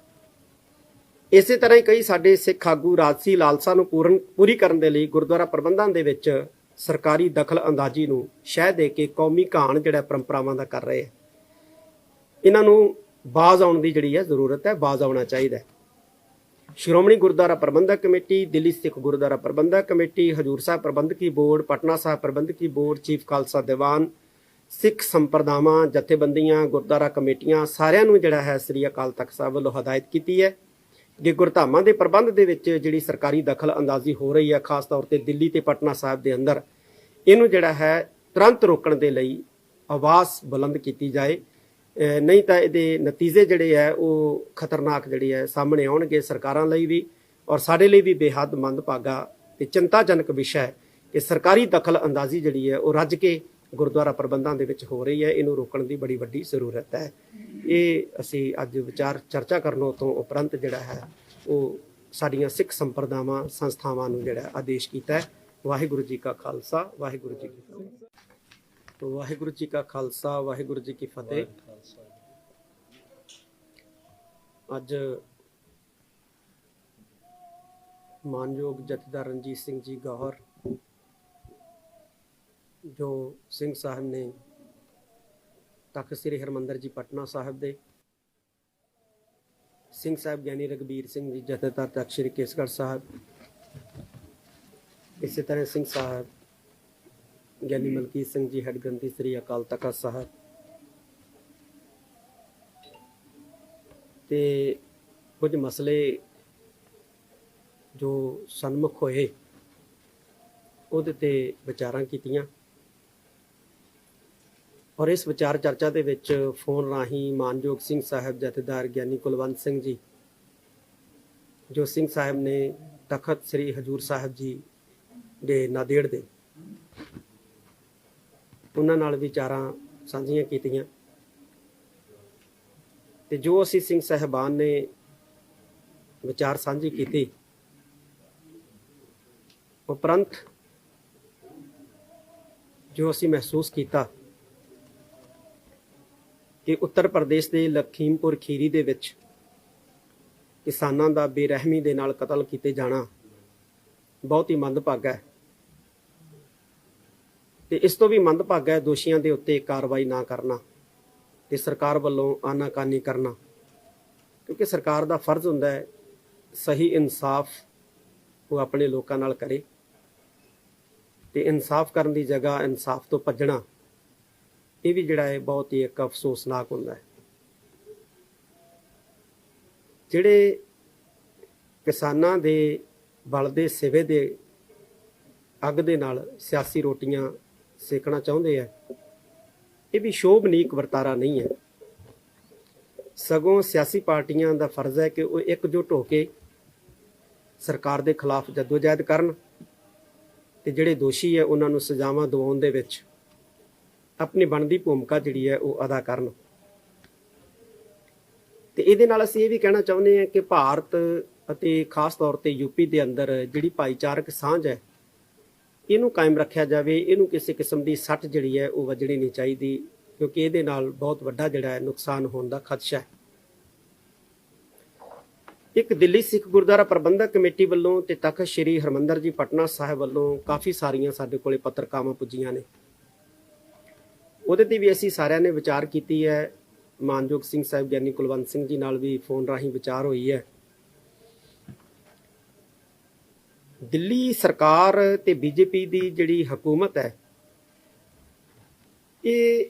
ਇਸੇ ਤਰ੍ਹਾਂ ਹੀ ਕਈ ਸਾਡੇ ਸਿੱਖ ਆਗੂ ਰਾਜਸੀ ਲਾਲਸਾ ਨੂੰ ਪੂਰੀ ਕਰਨ ਦੇ ਲਈ ਗੁਰਦੁਆਰਾ ਪ੍ਰਬੰਧਾਂ ਦੇ ਵਿੱਚ ਸਰਕਾਰੀ ਦਖਲ ਅੰਦਾਜ਼ੀ ਨੂੰ ਸ਼ਹਿ ਦੇ ਕੇ ਕੌਮੀ ਘਾਣ ਜਿਹੜਾ ਪਰੰਪਰਾਵਾਂ ਦਾ ਕਰ ਰਹੇ ਹੈ। ਇਹਨਾਂ ਨੂੰ ਬਾਜ਼ ਆਉਣ ਦੀ ਜਿਹੜੀ ਹੈ ਜ਼ਰੂਰਤ ਹੈ, ਬਾਜ਼ ਆਉਣਾ ਚਾਹੀਦਾ ਹੈ। ਸ਼੍ਰੋਮਣੀ ਗੁਰਦੁਆਰਾ ਪ੍ਰਬੰਧਕ ਕਮੇਟੀ, ਦਿੱਲੀ ਸਿੱਖ ਗੁਰਦੁਆਰਾ ਪ੍ਰਬੰਧਕ ਕਮੇਟੀ, ਹਜੂਰ ਸਾਹਿਬ ਪ੍ਰਬੰਧਕੀ ਬੋਰਡ, ਪਟਨਾ ਸਾਹਿਬ ਪ੍ਰਬੰਧਕੀ ਬੋਰਡ, ਚੀਫ ਖਾਲਸਾ ਦੀਵਾਨ, ਸਿੱਖ ਸੰਪਰਦਾਵਾਂ, ਜਥੇਬੰਦੀਆਂ, ਗੁਰਦੁਆਰਾ ਕਮੇਟੀਆਂ ਸਾਰਿਆਂ ਨੂੰ ਜਿਹੜਾ ਹੈ ਸ੍ਰੀ ਅਕਾਲ ਤਖਤ ਸਾਹਿਬ ਵੱਲੋਂ ਹਦਾਇਤ ਕੀਤੀ ਹੈ ਕਿ ਗੁਰਧਾਮਾਂ ਦੇ ਪ੍ਰਬੰਧ ਦੇ ਵਿੱਚ ਜਿਹੜੀ ਸਰਕਾਰੀ ਦਖਲ ਅੰਦਾਜ਼ੀ ਹੋ ਰਹੀ ਹੈ, ਖਾਸ ਤੌਰ ਤੇ ਦਿੱਲੀ ਤੇ ਪਟਨਾ ਸਾਹਿਬ ਦੇ ਅੰਦਰ, ਇਹਨੂੰ ਜਿਹੜਾ ਹੈ ਤੁਰੰਤ ਰੋਕਣ ਦੇ ਲਈ ਆਵਾਜ਼ ਬੁਲੰਦ ਕੀਤੀ ਜਾਏ। ਨਹੀਂ ਤਾਂ ਇਹਦੇ ਨਤੀਜੇ ਜਿਹੜੇ ਹੈ ਉਹ ਖਤਰਨਾਕ ਜਿਹੜੇ ਹੈ ਸਾਹਮਣੇ ਆਉਣਗੇ, ਸਰਕਾਰਾਂ ਲਈ ਵੀ ਔਰ ਸਾਡੇ ਲਈ ਵੀ ਬੇਹੱਦ ਮੰਦਭਾਗਾ ਤੇ ਚਿੰਤਾਜਨਕ ਵਿਸ਼ਾ ਹੈ ਕਿ ਸਰਕਾਰੀ ਦਖਲ ਅੰਦਾਜ਼ੀ ਜਿਹੜੀ ਹੈ ਉਹ ਰੱਜ ਕੇ ਗੁਰਦੁਆਰਾ ਪ੍ਰਬੰਧਾਂ ਦੇ ਵਿੱਚ ਹੋ ਰਹੀ ਹੈ। ਇਹਨੂੰ ਰੋਕਣ ਦੀ ਬੜੀ ਵੱਡੀ ਜ਼ਰੂਰਤ ਹੈ। ਇਹ ਅਸੀਂ ਅੱਜ ਵਿਚਾਰ ਚਰਚਾ ਕਰਨ ਤੋਂ ਉਪਰੰਤ ਜਿਹੜਾ ਹੈ ਉਹ ਸਾਡੀਆਂ ਸਿੱਖ ਸੰਪਰਦਾਵਾਂ ਸੰਸਥਾਵਾਂ ਨੂੰ ਜਿਹੜਾ ਆਦੇਸ਼ ਕੀਤਾ ਹੈ। ਵਾਹਿਗੁਰੂ ਜੀ ਕਾ ਖਾਲਸਾ, ਵਾਹਿਗੁਰੂ ਜੀ ਕੀ ਫਤਿਹ। ਵਾਹਿਗੁਰੂ ਜੀ ਕਾ ਖਾਲਸਾ, ਵਾਹਿਗੁਰੂ ਜੀ ਕੀ ਫਤਿਹ। ਅੱਜ ਮਾਨਯੋਗ ਜਥੇਦਾਰ ਰਣਜੀਤ ਸਿੰਘ ਜੀ ਗੌਹਰ ਜੋ ਸਿੰਘ ਸਾਹਿਬ ਨੇ ਤਖਤ ਸ੍ਰੀ ਹਰਿਮੰਦਰ ਜੀ ਪਟਨਾ ਸਾਹਿਬ ਦੇ, ਸਿੰਘ ਸਾਹਿਬ ਗਿਆਨੀ ਰਘਬੀਰ ਸਿੰਘ ਜੀ ਜਥੇਦਾਰ ਤਖਤ ਸ੍ਰੀ ਕੇਸਗੜ੍ਹ ਸਾਹਿਬ, ਇਸੇ ਤਰ੍ਹਾਂ ਸਿੰਘ ਸਾਹਿਬ ਗਿਆਨੀ ਮਲਕੀਤ ਸਿੰਘ ਜੀ ਹੈਡ ਗ੍ਰੰਥੀ ਸ੍ਰੀ ਅਕਾਲ ਤਖਤ ਸਾਹਿਬ ਤੇ ਕੁਝ ਮਸਲੇ ਜੋ ਸਨਮੁਖ ਹੋਏ ਉਹਦੇ ਤੇ ਵਿਚਾਰਾਂ ਕੀਤੀਆਂ ਔਰ ਇਸ ਵਿਚਾਰ ਚਰਚਾ ਦੇ ਵਿੱਚ ਫੋਨ ਰਾਹੀਂ ਮਾਨਯੋਗ ਸਿੰਘ ਸਾਹਿਬ ਜਥੇਦਾਰ ਗਿਆਨੀ ਕੁਲਵੰਤ ਸਿੰਘ ਜੀ ਜੋ ਸਿੰਘ ਸਾਹਿਬ ਨੇ ਤਖਤ ਸ੍ਰੀ ਹਜੂਰ ਸਾਹਿਬ ਜੀ ਦੇ ਨਾਂਦੇੜ ਦੇ, ਉਹਨਾਂ ਨਾਲ ਵਿਚਾਰਾਂ ਸਾਂਝੀਆਂ ਕੀਤੀਆਂ ਤੇ ਜੋ ਅਸੀਂ ਸਿੰਘ ਸਾਹਿਬਾਨ ਨੇ ਵਿਚਾਰ ਸਾਂਝੀ ਕੀਤੀ ਉਪਰੰਤ ਜੋ ਅਸੀਂ ਮਹਿਸੂਸ ਕੀਤਾ ਕਿ ਉੱਤਰ ਪ੍ਰਦੇਸ਼ ਦੇ ਲਖੀਮਪੁਰ ਖੀਰੀ ਦੇ ਵਿੱਚ ਕਿਸਾਨਾਂ ਦਾ ਬੇਰਹਿਮੀ ਦੇ ਨਾਲ ਕਤਲ ਕੀਤੇ ਜਾਣਾ ਬਹੁਤ ਹੀ ਮੰਦਭਾਗਾ ਹੈ ਤੇ ਇਸ ਤੋਂ ਵੀ ਮੰਦਭਾਗਾ ਹੈ ਦੋਸ਼ੀਆਂ ਦੇ ਉੱਤੇ ਕਾਰਵਾਈ ਨਾ ਕਰਨਾ ਤੇ ਸਰਕਾਰ ਵੱਲੋਂ ਆਨਾਕਾਨੀ ਕਰਨਾ, ਕਿਉਂਕਿ ਸਰਕਾਰ ਦਾ ਫਰਜ਼ ਹੁੰਦਾ ਹੈ ਸਹੀ ਇਨਸਾਫ ਉਹ ਆਪਣੇ ਲੋਕਾਂ ਨਾਲ ਕਰੇ ਤੇ ਇਨਸਾਫ ਕਰਨ ਦੀ ਜਗ੍ਹਾ ਇਨਸਾਫ ਤੋਂ ਭੱਜਣਾ ਇਹ ਵੀ ਜਿਹੜਾ ਹੈ ਬਹੁਤ ਹੀ ਇੱਕ ਅਫਸੋਸਨਾਕ ਹੁੰਦਾ ਹੈ। ਜਿਹੜੇ ਕਿਸਾਨਾਂ ਦੇ ਬਲਦੇ ਸਿਵੇ ਦੇ ਅੱਗ ਦੇ ਨਾਲ ਸਿਆਸੀ ਰੋਟੀਆਂ ਸੇਕਣਾ ਚਾਹੁੰਦੇ ਆ, ਇਹ ਵੀ ਸ਼ੋਭਨੀਕ ਵਰਤਾਰਾ ਨਹੀਂ ਹੈ। ਸਗੋਂ ਸਿਆਸੀ ਪਾਰਟੀਆਂ ਦਾ ਫਰਜ਼ ਹੈ ਕਿ ਉਹ ਇਕਜੁੱਟ ਹੋ ਕੇ ਸਰਕਾਰ ਦੇ ਖਿਲਾਫ ਜਦੋਜਹਿਦ ਕਰਨ ਤੇ ਜਿਹੜੇ ਦੋਸ਼ੀ ਹੈ ਉਹਨਾਂ ਨੂੰ ਸਜ਼ਾਵਾਂ ਦਿਵਾਉਣ ਦੇ ਵਿੱਚ ਆਪਣੀ ਬਣਦੀ ਭੂਮਿਕਾ ਜਿਹੜੀ ਹੈ ਉਹ ਅਦਾ ਕਰਨ। ਤੇ ਇਹਦੇ ਨਾਲ ਅਸੀਂ ਇਹ ਵੀ ਕਹਿਣਾ ਚਾਹੁੰਦੇ ਹਾਂ ਕਿ ਭਾਰਤ ਅਤੇ ਖਾਸ ਤੌਰ ਤੇ ਯੂਪੀ ਦੇ ਅੰਦਰ ਜਿਹੜੀ ਭਾਈਚਾਰਕ ਸਾਂਝ ਹੈ ਇਹਨੂੰ ਕਾਇਮ ਰੱਖਿਆ ਜਾਵੇ। ਇਹਨੂੰ ਕਿਸੇ ਕਿਸਮ ਦੀ ਸੱਟ ਜਿਹੜੀ ਹੈ ਉਹ ਵੱਜਣੀ ਨਹੀਂ ਚਾਹੀਦੀ, ਕਿਉਂਕਿ ਇਹਦੇ ਨਾਲ ਬਹੁਤ ਵੱਡਾ ਜਿਹੜਾ ਹੈ ਨੁਕਸਾਨ ਹੋਣ ਦਾ ਖਦਸ਼ਾ ਹੈ। ਇੱਕ ਦਿੱਲੀ ਸਿੱਖ ਗੁਰਦੁਆਰਾ ਪ੍ਰਬੰਧਕ ਕਮੇਟੀ ਵੱਲੋਂ ਤੇ ਤਖਤ ਸ੍ਰੀ ਹਰਿਮੰਦਰ ਜੀ ਪਟਨਾ ਸਾਹਿਬ ਵੱਲੋਂ ਕਾਫੀ ਸਾਰੀਆਂ ਸਾਡੇ ਕੋਲੇ ਪੱਤਰਕਾਵਾਂ ਪੁੱਜੀਆਂ ਨੇ, ਉਹਦੇ ਤੇ ਵੀ ਅਸੀਂ ਸਾਰਿਆਂ ਨੇ ਵਿਚਾਰ ਕੀਤੀ ਹੈ। ਮਾਨਯੋਗ ਸਿੰਘ ਸਾਹਿਬ ਗਿਆਨੀ ਕੁਲਵੰਤ ਸਿੰਘ ਜੀ ਨਾਲ ਵੀ ਫੋਨ ਰਾਹੀਂ ਵਿਚਾਰ ਹੋਈ ਹੈ। ਦਿੱਲੀ ਸਰਕਾਰ ਤੇ ਬੀਜੇਪੀ ਦੀ ਜਿਹੜੀ ਹਕੂਮਤ ਹੈ ਇਹ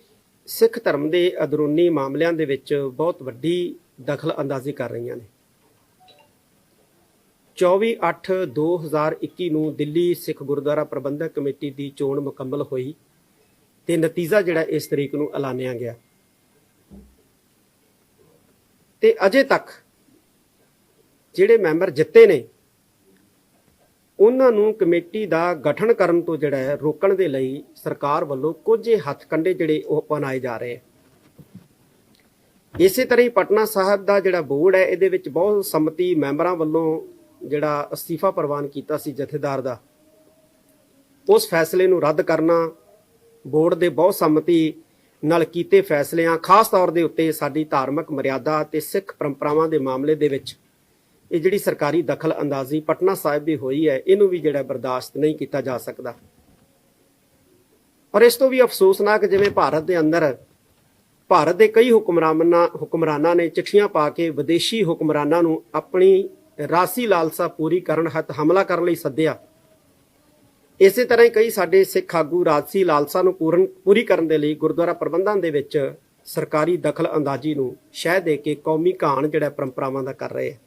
ਸਿੱਖ ਧਰਮ ਦੇ ਅੰਦਰੂਨੀ ਮਾਮਲਿਆਂ ਦੇ ਵਿੱਚ ਬਹੁਤ ਵੱਡੀ ਦਖਲ ਅੰਦਾਜ਼ੀ ਕਰ ਰਹੀਆਂ ਨੇ। 24/8/2021 ਨੂੰ ਦਿੱਲੀ ਸਿੱਖ ਗੁਰਦੁਆਰਾ ਪ੍ਰਬੰਧਕ ਕਮੇਟੀ ਦੀ ਚੋਣ ਮੁਕੰਮਲ ਹੋਈ ਤੇ ਨਤੀਜਾ ਜਿਹੜਾ ਇਸ ਤਰੀਕ ਨੂੰ ਐਲਾਨਿਆ ਗਿਆ ਤੇ ਅਜੇ ਤੱਕ ਜਿਹੜੇ ਮੈਂਬਰ ਜਿੱਤੇ ਨੇ ਉਹਨਾਂ ਨੂੰ ਕਮੇਟੀ ਦਾ ਗਠਨ ਕਰਨ ਤੋਂ ਜਿਹੜਾ ਹੈ ਰੋਕਣ ਦੇ ਲਈ ਸਰਕਾਰ ਵੱਲੋਂ ਕੁਝ ਹੱਥਕੰਡੇ ਜਿਹੜੇ ਉਹ ਅਪਣਾਏ ਜਾ ਰਹੇ। ਇਸੇ ਤਰ੍ਹਾਂ ਹੀ ਪਟਨਾ ਸਾਹਿਬ ਦਾ ਜਿਹੜਾ ਬੋਰਡ ਹੈ ਇਹਦੇ ਵਿੱਚ ਬਹੁਤ ਸੰਮਤੀ ਮੈਂਬਰਾਂ ਵੱਲੋਂ ਜਿਹੜਾ ਅਸਤੀਫਾ ਪ੍ਰਵਾਨ ਕੀਤਾ ਸੀ ਜਥੇਦਾਰ ਦਾ, ਉਸ ਫੈਸਲੇ ਨੂੰ ਰੱਦ ਕਰਨਾ, ਬੋਰਡ ਦੇ ਬਹੁਤ ਸੰਮਤੀ ਨਾਲ ਕੀਤੇ ਫੈਸਲਿਆਂ ਖਾਸ ਤੌਰ ਦੇ ਉੱਤੇ ਸਾਡੀ ਧਾਰਮਿਕ ਮਰਿਆਦਾ ਤੇ ਸਿੱਖ ਪਰੰਪਰਾਵਾਂ ਦੇ ਮਾਮਲੇ ਦੇ ਵਿੱਚ ਇਹ ਜਿਹੜੀ ਸਰਕਾਰੀ ਦਖਲ ਅੰਦਾਜ਼ੀ ਪਟਨਾ ਸਾਹਿਬ ਦੀ ਹੋਈ ਹੈ, ਇਹਨੂੰ ਵੀ ਜਿਹੜਾ ਬਰਦਾਸ਼ਤ ਨਹੀਂ ਕੀਤਾ ਜਾ ਸਕਦਾ। ਔਰ ਇਸ ਤੋਂ ਵੀ ਅਫਸੋਸਨਾਕ, ਜਿਵੇਂ ਭਾਰਤ ਦੇ ਕਈ ਹੁਕਮਰਾਨਾਂ ਨੇ ਚਿੱਠੀਆਂ ਪਾ ਕੇ ਵਿਦੇਸ਼ੀ ਹੁਕਮਰਾਨਾਂ ਨੂੰ ਆਪਣੀ ਰਾਸੀ ਲਾਲਸਾ ਪੂਰੀ ਕਰਨ ਹਿੱਤ ਹਮਲਾ ਕਰਨ ਲਈ ਸੱਦਿਆ। ਇਸੇ ਤਰ੍ਹਾਂ ਹੀ ਕਈ ਸਾਡੇ ਸਿੱਖ ਆਗੂ ਰਾਜਸੀ ਲਾਲਸਾ ਨੂੰ ਪੂਰੀ ਕਰਨ ਦੇ ਲਈ ਗੁਰਦੁਆਰਾ ਪ੍ਰਬੰਧਾਂ ਦੇ ਵਿੱਚ ਸਰਕਾਰੀ ਦਖਲ ਅੰਦਾਜ਼ੀ ਨੂੰ ਸ਼ਹਿ ਦੇ ਕੇ ਕੌਮੀ ਘਾਣ ਜਿਹੜਾ ਪਰੰਪਰਾਵਾਂ ਦਾ ਕਰ ਰਹੇ ਹੈ।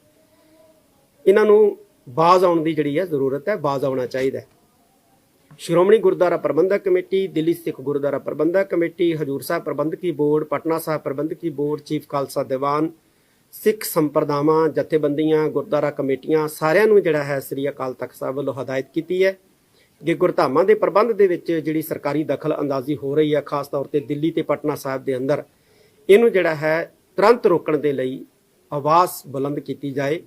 ਇਹਨਾਂ ਨੂੰ ਬਾਜ਼ ਆਉਣ ਦੀ ਜਿਹੜੀ ਹੈ ਜ਼ਰੂਰਤ ਹੈ, ਬਾਜ਼ ਆਉਣਾ ਚਾਹੀਦਾ ਹੈ। ਸ਼੍ਰੋਮਣੀ ਗੁਰਦੁਆਰਾ ਪ੍ਰਬੰਧਕ ਕਮੇਟੀ, ਦਿੱਲੀ ਸਿੱਖ ਗੁਰਦੁਆਰਾ ਪ੍ਰਬੰਧਕ ਕਮੇਟੀ, ਹਜੂਰ ਸਾਹਿਬ ਪ੍ਰਬੰਧਕੀ ਬੋਰਡ, ਪਟਨਾ ਸਾਹਿਬ ਪ੍ਰਬੰਧਕੀ ਬੋਰਡ, ਚੀਫ ਖਾਲਸਾ ਦੀਵਾਨ, ਸਿੱਖ ਸੰਪਰਦਾਵਾਂ, ਜਥੇਬੰਦੀਆਂ, ਗੁਰਦੁਆਰਾ ਕਮੇਟੀਆਂ, ਸਾਰਿਆਂ ਨੂੰ ਜਿਹੜਾ ਹੈ ਸ੍ਰੀ ਅਕਾਲ ਤਖਤ ਸਾਹਿਬ ਵੱਲੋਂ ਹਦਾਇਤ ਕੀਤੀ ਹੈ ਕਿ ਗੁਰਧਾਮਾਂ ਦੇ ਪ੍ਰਬੰਧ ਦੇ ਵਿੱਚ ਜਿਹੜੀ ਸਰਕਾਰੀ ਦਖਲ ਅੰਦਾਜ਼ੀ ਹੋ ਰਹੀ ਹੈ, ਖਾਸ ਤੌਰ ਤੇ ਦਿੱਲੀ ਤੇ ਪਟਨਾ ਸਾਹਿਬ ਦੇ ਅੰਦਰ, ਇਹਨੂੰ ਜਿਹੜਾ ਹੈ ਤੁਰੰਤ ਰੋਕਣ ਦੇ ਲਈ ਆਵਾਜ਼ ਬੁਲੰਦ ਕੀਤੀ ਜਾਏ।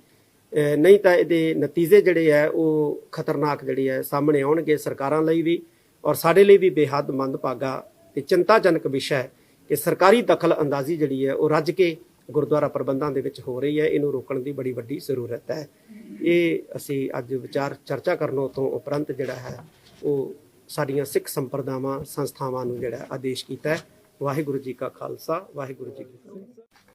ਨਹੀਂ ਤਾਂ ਇਹਦੇ ਨਤੀਜੇ ਜਿਹੜੇ ਹੈ ਉਹ ਖਤਰਨਾਕ ਜਿਹੜੇ ਹੈ ਸਾਹਮਣੇ ਆਉਣਗੇ, ਸਰਕਾਰਾਂ ਲਈ ਵੀ ਔਰ ਸਾਡੇ ਲਈ ਵੀ ਬੇਹੱਦ ਮੰਦਭਾਗਾ ਤੇ ਚਿੰਤਾਜਨਕ ਵਿਸ਼ਾ ਹੈ ਕਿ ਸਰਕਾਰੀ ਦਖਲ ਅੰਦਾਜ਼ੀ ਜਿਹੜੀ ਹੈ ਉਹ ਰੱਜ ਕੇ ਗੁਰਦੁਆਰਾ ਪ੍ਰਬੰਧਾਂ ਦੇ ਵਿੱਚ ਹੋ ਰਹੀ ਹੈ। ਇਹਨੂੰ ਰੋਕਣ ਦੀ ਬੜੀ ਵੱਡੀ ਜ਼ਰੂਰਤ ਹੈ। ਇਹ ਅਸੀਂ ਅੱਜ ਚਰਚਾ ਕਰਨ ਤੋਂ ਉਪਰੰਤ ਜਿਹੜਾ ਹੈ ਉਹ ਸਾਡੀਆਂ ਸਿੱਖ ਸੰਪਰਦਾਵਾਂ ਸੰਸਥਾਵਾਂ ਨੂੰ ਜਿਹੜਾ ਆਦੇਸ਼ ਕੀਤਾ ਹੈ। ਵਾਹਿਗੁਰੂ ਜੀ ਕਾ ਖਾਲਸਾ, ਵਾਹਿਗੁਰੂ ਜੀ ਕੀ ਫਤਿਹ।